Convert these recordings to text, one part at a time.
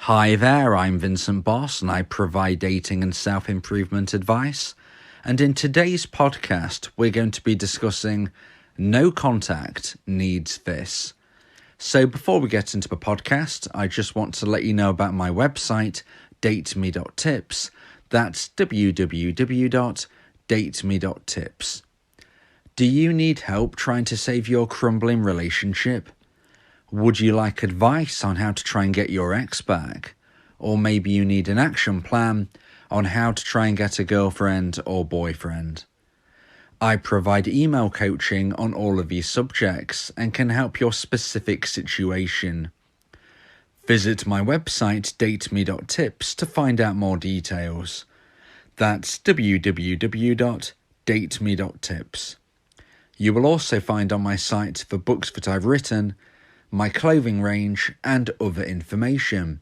Hi there, I'm Vincent Boss and I provide dating and self-improvement advice. And in today's podcast, we're going to be discussing no contact needs this. So before we get into the podcast, I just want to let you know about my website, dateme.tips. That's www.dateme.tips. Do you need help trying to save your crumbling relationship? Would you like advice on how to try and get your ex back? Or maybe you need an action plan on how to try and get a girlfriend or boyfriend. I provide email coaching on all of these subjects and can help your specific situation. Visit my website dateme.tips to find out more details. That's www.dateme.tips. You will also find on my site the books that I've written, my clothing range, and other information.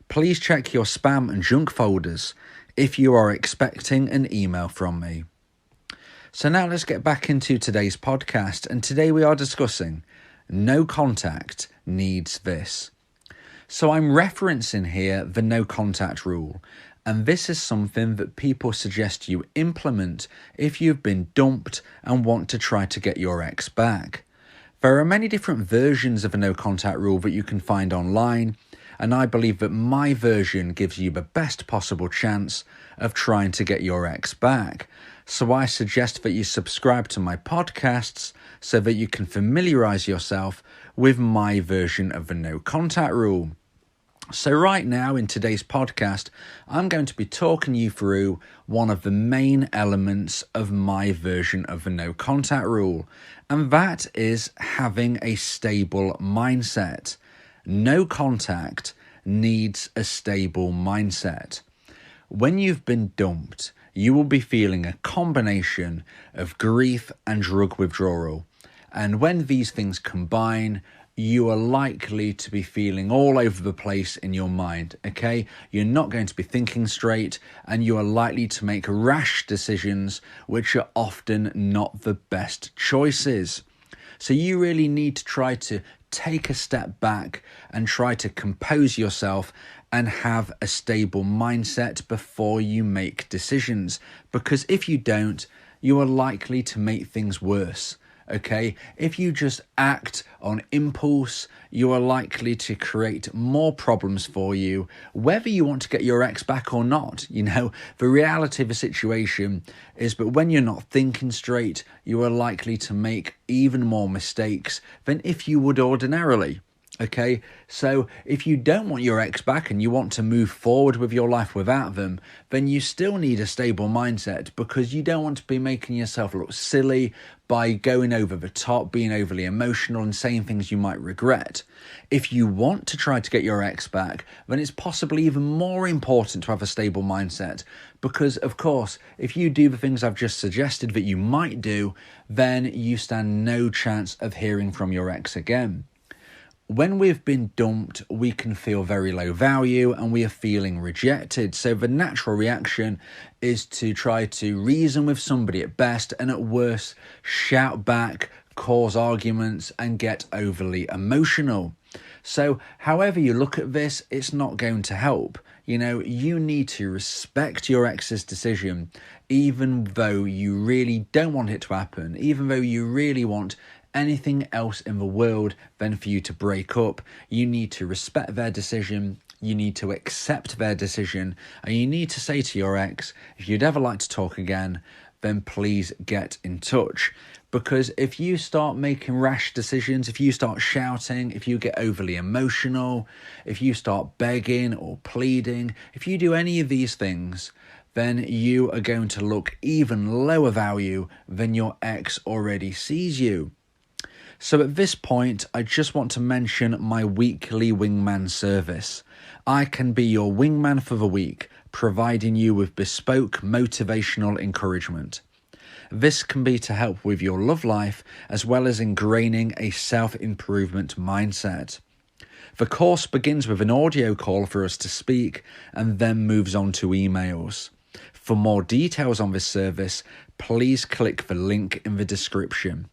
Please check your spam and junk folders if you are expecting an email from me. So now let's get back into today's podcast, and today we are discussing no contact needs this. So I'm referencing here the no contact rule, and this is something that people suggest you implement if you've been dumped and want to try to get your ex back. There are many different versions of a no contact rule that you can find online, and I believe that my version gives you the best possible chance of trying to get your ex back. So I suggest that you subscribe to my podcasts so that you can familiarise yourself with my version of the no contact rule. So right now in today's podcast, I'm going to be talking you through one of the main elements of my version of the no contact rule, and that is having a stable mindset. No contact needs a stable mindset. When you've been dumped, you will be feeling a combination of grief and drug withdrawal. And when these things combine, you are likely to be feeling all over the place in your mind, okay? You're not going to be thinking straight, and you are likely to make rash decisions, which are often not the best choices. So you really need to try to take a step back and try to compose yourself and have a stable mindset before you make decisions. Because if you don't, you are likely to make things worse. Okay, if you just act on impulse, you are likely to create more problems for you, whether you want to get your ex back or not. You know, the reality of the situation is that when you're not thinking straight, you are likely to make even more mistakes than if you would ordinarily. Okay, so if you don't want your ex back and you want to move forward with your life without them, then you still need a stable mindset, because you don't want to be making yourself look silly by going over the top, being overly emotional and saying things you might regret. If you want to try to get your ex back, then it's possibly even more important to have a stable mindset, because of course, if you do the things I've just suggested that you might do, then you stand no chance of hearing from your ex again. When we've been dumped, we can feel very low value and we are feeling rejected. So the natural reaction is to try to reason with somebody at best, and at worst, shout back, cause arguments, and get overly emotional. So however you look at this, it's not going to help. You know, you need to respect your ex's decision, even though you really don't want it to happen, even though you really want anything else in the world than for you to break up. You need to respect their decision, you need to accept their decision, and you need to say to your ex, if you'd ever like to talk again, then please get in touch. Because if you start making rash decisions, if you start shouting, if you get overly emotional, if you start begging or pleading, if you do any of these things, then you are going to look even lower value than your ex already sees you. So at this point, I just want to mention my weekly wingman service. I can be your wingman for the week, providing you with bespoke motivational encouragement. This can be to help with your love life, as well as ingraining a self-improvement mindset. The course begins with an audio call for us to speak and then moves on to emails. For more details on this service, please click the link in the description.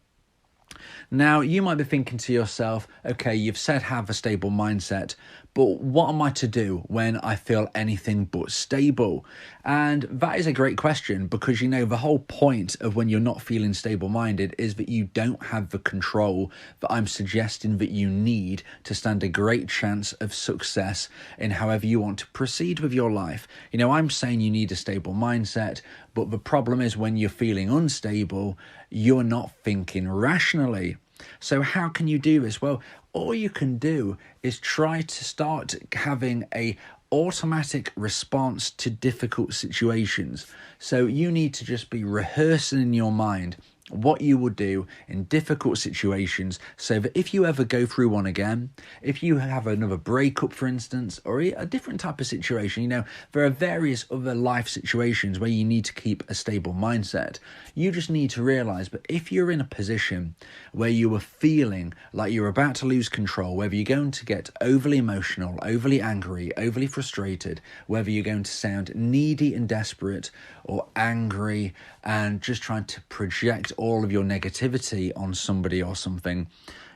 Now, you might be thinking to yourself, okay, you've said have a stable mindset, but what am I to do when I feel anything but stable? And that is a great question, because, the whole point of when you're not feeling stable-minded is that you don't have the control that I'm suggesting that you need to stand a great chance of success in however you want to proceed with your life. I'm saying you need a stable mindset, but the problem is when you're feeling unstable, you're not thinking rationally. So how can you do this? Well, all you can do is try to start having a automatic response to difficult situations. So you need to just be rehearsing in your mind what you would do in difficult situations, so that if you ever go through one again, if you have another breakup, for instance, or a different type of situation, there are various other life situations where you need to keep a stable mindset. You just need to realize that if you're in a position where you are feeling like you're about to lose control, whether you're going to get overly emotional, overly angry, overly frustrated, whether you're going to sound needy and desperate, or angry and just trying to project all of your negativity on somebody or something,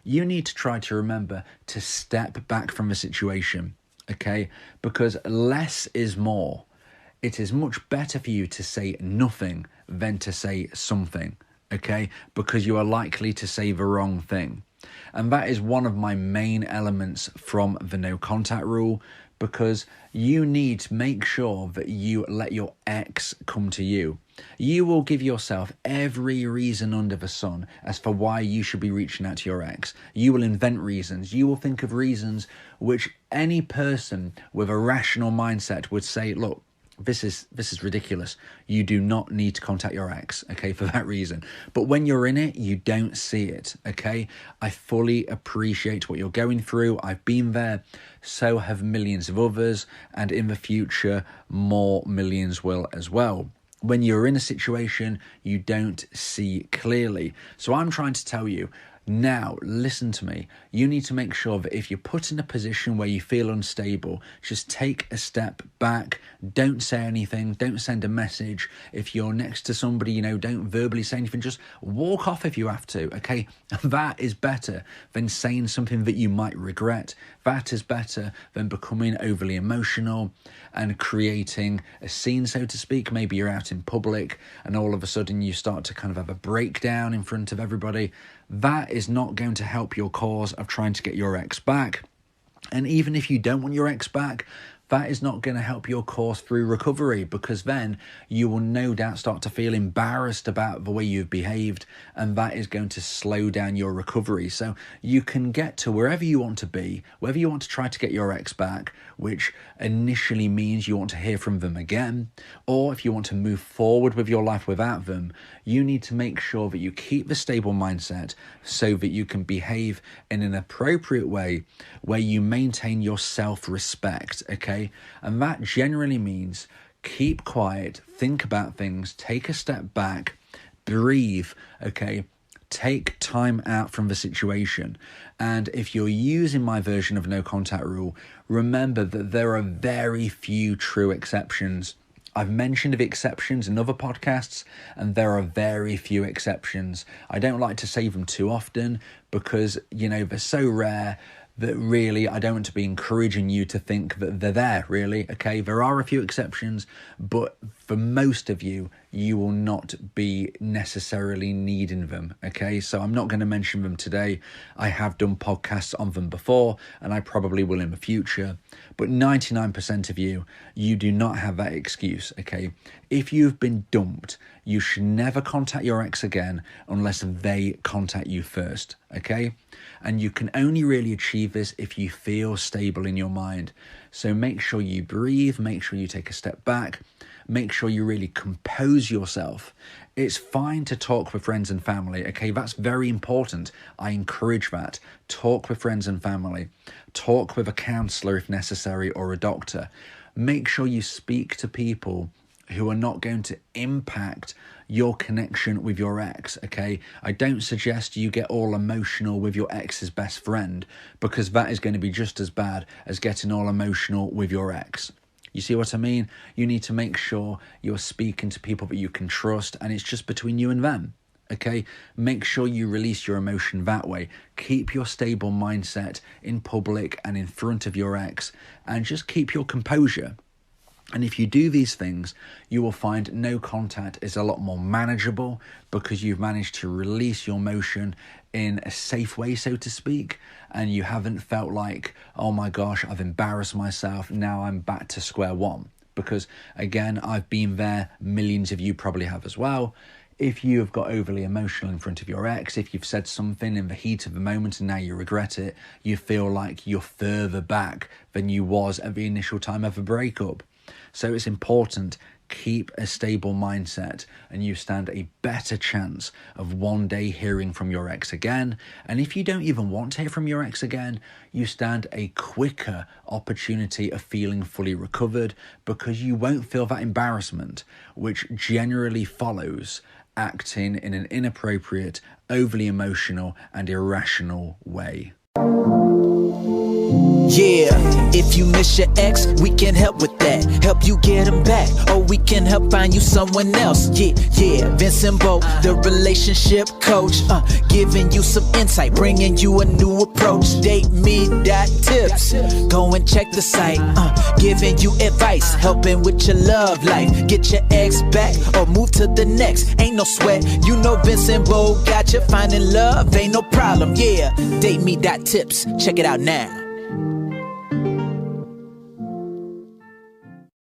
you need to try to remember to step back from the situation, okay? Because less is more. It is much better for you to say nothing than to say something, okay? Because you are likely to say the wrong thing. And that is one of my main elements from the no contact rule, because you need to make sure that you let your ex come to you. You will give yourself every reason under the sun as for why you should be reaching out to your ex. You will invent reasons. You will think of reasons which any person with a rational mindset would say, look, this is ridiculous. You do not need to contact your ex, okay, for that reason. But when you're in it, you don't see it, okay? I fully appreciate what you're going through. I've been there. So have millions of others. And in the future, more millions will as well. When you're in a situation, you don't see clearly. So I'm trying to tell you, now, listen to me. You need to make sure that if you're put in a position where you feel unstable, just take a step back. Don't say anything. Don't send a message. If you're next to somebody, don't verbally say anything. Just walk off if you have to, okay? That is better than saying something that you might regret. That is better than becoming overly emotional and creating a scene, so to speak. Maybe you're out in public and all of a sudden you start to kind of have a breakdown in front of everybody. That is not going to help your cause of trying to get your ex back. And even if you don't want your ex back, that is not going to help your course through recovery, because then you will no doubt start to feel embarrassed about the way you've behaved, and that is going to slow down your recovery. So you can get to wherever you want to be, whether you want to try to get your ex back, which initially means you want to hear from them again, or if you want to move forward with your life without them, you need to make sure that you keep the stable mindset so that you can behave in an appropriate way where you maintain your self-respect, okay? And that generally means keep quiet, think about things, take a step back, breathe, okay? Take time out from the situation. And if you're using my version of no contact rule, remember that there are very few true exceptions. I've mentioned of exceptions in other podcasts, and there are very few exceptions. I don't like to say them too often because, they're so rare that really I don't want to be encouraging you to think that they're there, really, okay? There are a few exceptions, but for most of you, you will not be necessarily needing them, okay? So I'm not going to mention them today. I have done podcasts on them before, and I probably will in the future. But 99% of you, you do not have that excuse, okay? If you've been dumped, you should never contact your ex again unless they contact you first, okay? And you can only really achieve this if you feel stable in your mind. So make sure you breathe, make sure you take a step back, make sure you really compose yourself. It's fine to talk with friends and family, okay? That's very important. I encourage that. Talk with friends and family. Talk with a counsellor if necessary, or a doctor. Make sure you speak to people who are not going to impact your connection with your ex, okay? I don't suggest you get all emotional with your ex's best friend, because that is going to be just as bad as getting all emotional with your ex. You see what I mean? You need to make sure you're speaking to people that you can trust, and it's just between you and them, Okay, make sure you release your emotion that way. Keep your stable mindset in public and in front of your ex, and just keep your composure. And if you do these things, you will find no contact is a lot more manageable, because you've managed to release your emotion in a safe way, so to speak, and you haven't felt like, oh my gosh, I've embarrassed myself, now I'm back to square one. Because again, I've been there, millions of you probably have as well. If you have got overly emotional in front of your ex, if you've said something in the heat of the moment and now you regret it, you feel like you're further back than you was at the initial time of a breakup. So it's important, keep a stable mindset and you stand a better chance of one day hearing from your ex again. And if you don't even want to hear from your ex again, you stand a quicker opportunity of feeling fully recovered, because you won't feel that embarrassment, which generally follows acting in an inappropriate, overly emotional and irrational way. Yeah, if you miss your ex, we can help with that. Help you get him back, or we can help find you someone else. Yeah, Vincent Bolt, the relationship coach, giving you some insight, bringing you a new approach. DateMe.tips, go and check the site, giving you advice, helping with your love life. Get your ex back or move to the next. Ain't no sweat, you know Vincent Bolt got you. Finding love ain't no problem. Yeah, DateMe.tips, check it out now.